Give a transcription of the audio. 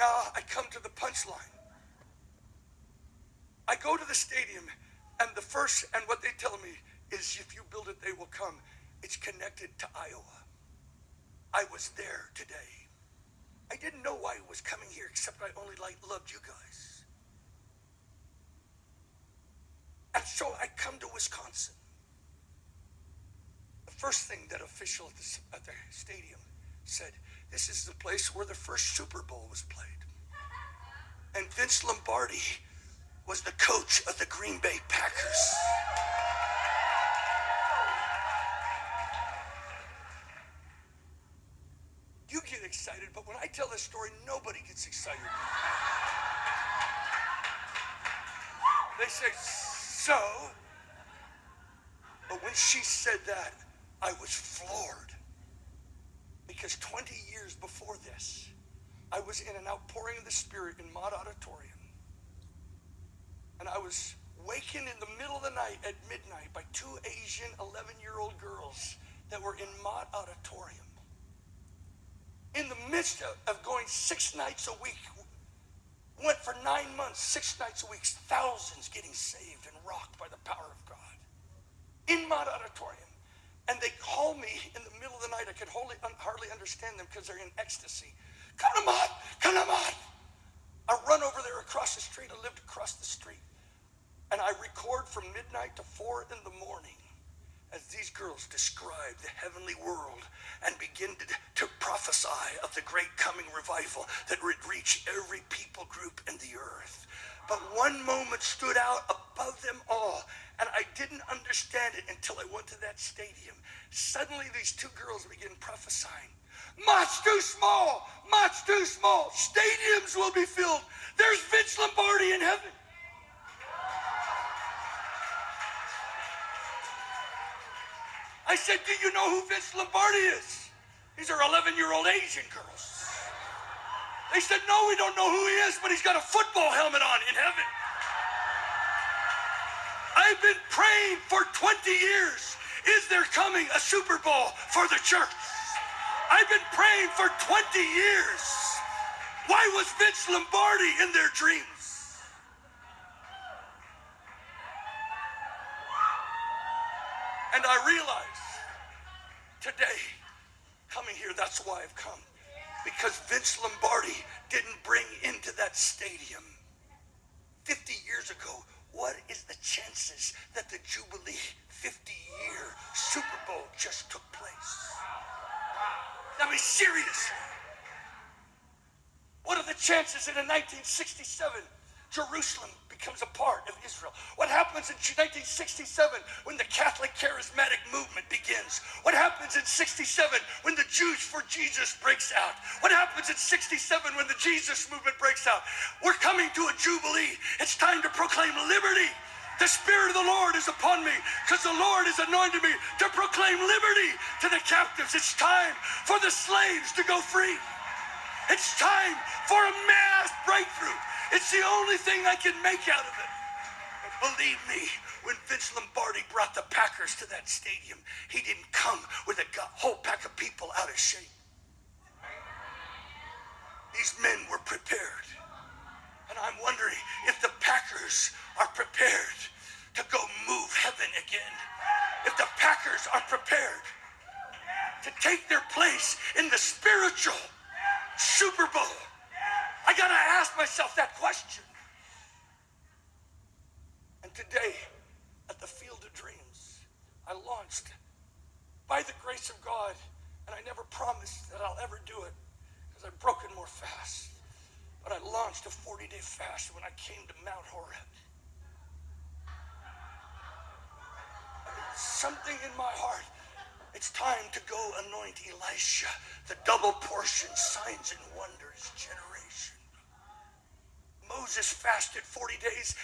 now I come to the punchline. I go to the stadium, and what they tell me is, if you build it, they will come. It's connected to Iowa. I was there today. I didn't know why I was coming here, except I only loved you guys. And so I come to Wisconsin. The first thing that official at the stadium said, this is the place where the first Super Bowl was played. And Vince Lombardi was the coach of the Green Bay Packers. You get excited, but when I tell this story, nobody gets excited. They say, so? But when she said that, I was floored. Because 20 years before this, I was in an outpouring of the Spirit in Mott Auditorium. And I was wakened in the middle of the night at midnight by two Asian 11-year-old girls that were in Mott Auditorium. In the midst of going 6 nights a week, went for 9 months, 6 nights a week, thousands getting saved and rocked by the power of God. In Mott Auditorium. And they call me in the middle of the night. I could hardly understand them because they're in ecstasy. Come to Mott, come to Mott. I run over there across the street. I lived across the street. And I record from midnight to 4 in the morning as these girls describe the heavenly world and begin to prophesy of the great coming revival that would reach every people group in the earth. But one moment stood out above them all, and I didn't understand it until I went to that stadium. Suddenly these two girls began prophesying. Mott's too small, Mott's too small. Stadiums will be filled. There's Vince Lombardi in heaven. I said, do you know who Vince Lombardi is? These are 11-year-old Asian girls. They said, no, we don't know who he is, but he's got a football helmet on in heaven. I've been praying for 20 years. Is there coming a Super Bowl for the church? I've been praying for 20 years. Why was Vince Lombardi in their dreams? And I realized today, coming here, that's why I've come. Because Vince Lombardi didn't bring into that stadium 50 years ago. What is the chances that the Jubilee 50-year Super Bowl just took place? I mean, seriously. What are the chances that in 1967, Jerusalem becomes a part of Israel? What happens in 1967 when the Catholic charismatic movement begins? What happens in 67 when the Jews for Jesus breaks out? What happens in 67 when the Jesus movement breaks out? We're coming to a Jubilee. It's time to proclaim liberty. The Spirit of the Lord is upon me because the Lord has anointed me to proclaim liberty to the captives. It's time for the slaves to go free. It's time for a mass breakthrough. It's the only thing I can make out of it. And believe me, when Vince Lombardi brought the Packers to that stadium, he didn't come with a whole pack of people out of shape. These men were prepared. And I'm wondering if the Packers are prepared to go move heaven again. If the Packers are prepared to take their place in the spiritual Super Bowl. I gotta ask myself that question. And today, at the Field of Dreams, I launched, by the grace of God, and I never promised that I'll ever do it, because I've broken more fast, but I launched a 40-day fast when I came to Mount Horeb. Something in my heart. It's time to go anoint Elisha, the double portion signs and wonders generation. Moses fasted 40 days.